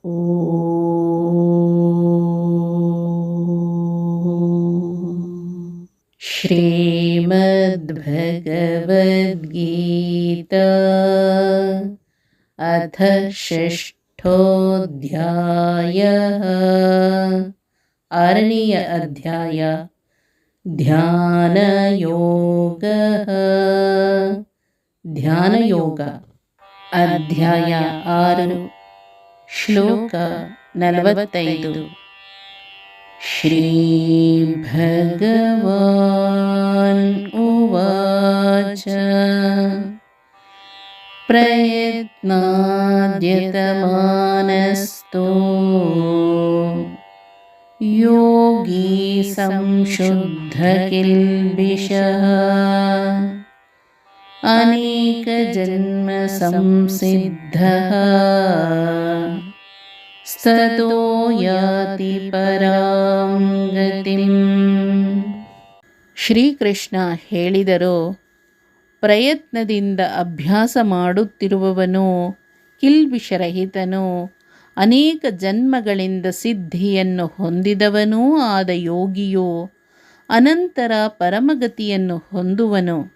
श्रीमद्भगवद्गीता अथ षष्ठोऽध्यायः। आरनेय अध्याय ध्यानयोगः। ಧ್ಯಾನಯೋಗ ಅಧ್ಯಾಯ 6 ಶ್ಲೋಕ 45. ಶ್ರೀಭಗವಾನ್ ಉವಾಚ ಪ್ರಯತ್ನಾದ್ಯತಮಾನಸ್ತೋ ಯೋಗಿ ಸಂಶುದ್ಧ ಕಿಲ್ಬಿಷಃ ಅನೇಕಜನ್ಮ ಸಂಸಿದ್ಧಃ ಸ್ತತೋ ಯಾತಿ ಪರಾಂ ಗತಿಂ. ಶ್ರೀಕೃಷ್ಣ ಹೇಳಿದರು, ಪ್ರಯತ್ನದಿಂದ ಅಭ್ಯಾಸ ಮಾಡುತ್ತಿರುವವನು ಕಿಲ್ಬಿಷರಹಿತನು, ಅನೇಕ ಜನ್ಮಗಳಿಂದ ಸಿದ್ಧಿಯನ್ನು ಹೊಂದಿದವನೂ ಆದ ಯೋಗಿಯು ಅನಂತರ ಪರಮಗತಿಯನ್ನು ಹೊಂದುವನು.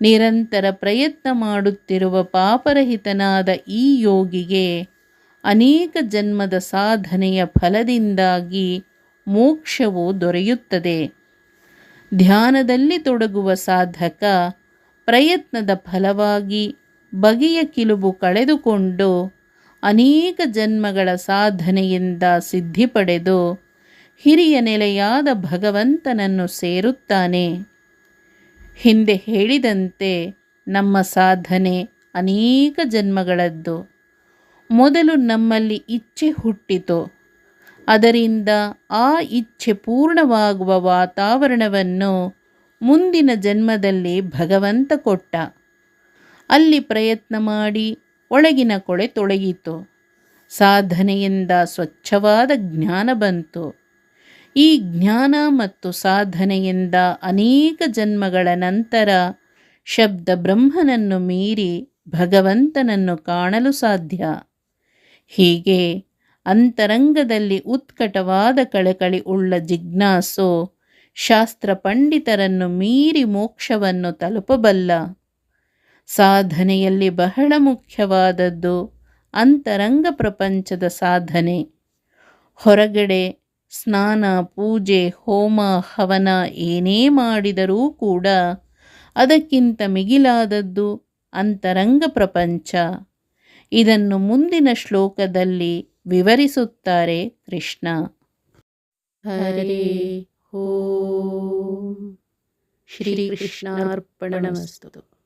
ನಿರಂತರ ಪ್ರಯತ್ನ ಮಾಡುತ್ತಿರುವ ಪಾಪರಹಿತನಾದ ಈ ಯೋಗಿಗೆ ಅನೇಕ ಜನ್ಮದ ಸಾಧನೆಯ ಫಲದಿಂದಾಗಿ ಮೋಕ್ಷವು ದೊರೆಯುತ್ತದೆ. ಧ್ಯಾನದಲ್ಲಿ ತೊಡಗುವ ಸಾಧಕ ಪ್ರಯತ್ನದ ಫಲವಾಗಿ ಬಗೆಯ ಕಿಲುಬು ಕಳೆದುಕೊಂಡು ಅನೇಕ ಜನ್ಮಗಳ ಸಾಧನೆಯಿಂದ ಸಿದ್ಧಿ ಪಡೆದು ಹಿರಿಯ ನೆಲೆಯಾದ ಭಗವಂತನನ್ನು ಸೇರುತ್ತಾನೆ. ಹಿಂದೆ ಹೇಳಿದಂತೆ ನಮ್ಮ ಸಾಧನೆ ಅನೇಕ ಜನ್ಮಗಳದ್ದು. ಮೊದಲು ನಮ್ಮಲ್ಲಿ ಇಚ್ಛೆ ಹುಟ್ಟಿತು. ಅದರಿಂದ ಆ ಇಚ್ಛೆ ಪೂರ್ಣವಾಗುವ ವಾತಾವರಣವನ್ನು ಮುಂದಿನ ಜನ್ಮದಲ್ಲಿ ಭಗವಂತ ಕೊಟ್ಟ. ಅಲ್ಲಿ ಪ್ರಯತ್ನ ಮಾಡಿ ಒಳಗಿನ ಕೊಳೆ ತೊಳೆಯಿತು. ಸಾಧನೆಯಿಂದ ಸ್ವಚ್ಛವಾದ ಜ್ಞಾನ ಬಂತು. ಈ ಜ್ಞಾನ ಮತ್ತು ಸಾಧನೆಯಿಂದ ಅನೇಕ ಜನ್ಮಗಳ ನಂತರ ಶಬ್ದ ಬ್ರಹ್ಮನನ್ನು ಮೀರಿ ಭಗವಂತನನ್ನು ಕಾಣಲು ಸಾಧ್ಯ. ಹೀಗೆ ಅಂತರಂಗದಲ್ಲಿ ಉತ್ಕಟವಾದ ಕಳಕಳಿ ಉಳ್ಳ ಜಿಜ್ಞಾಸು ಶಾಸ್ತ್ರ ಪಂಡಿತರನ್ನು ಮೀರಿ ಮೋಕ್ಷವನ್ನು ತಲುಪಬಲ್ಲ. ಸಾಧನೆಯಲ್ಲಿ ಬಹಳ ಮುಖ್ಯವಾದದ್ದು ಅಂತರಂಗ ಪ್ರಪಂಚದ ಸಾಧನೆ. ಹೊರಗಡೆ ಸ್ನಾನ, ಪೂಜೆ, ಹೋಮ, ಹವನ ಏನೇ ಮಾಡಿದರೂ ಕೂಡ ಅದಕ್ಕಿಂತ ಮಿಗಿಲಾದದ್ದು ಅಂತರಂಗ ಪ್ರಪಂಚ. ಇದನ್ನು ಮುಂದಿನ ಶ್ಲೋಕದಲ್ಲಿ ವಿವರಿಸುತ್ತಾರೆ ಕೃಷ್ಣ. ಹರೇ ಓಂ. ಶ್ರೀಕೃಷ್ಣಾರ್ಪಣಮಸ್ತು.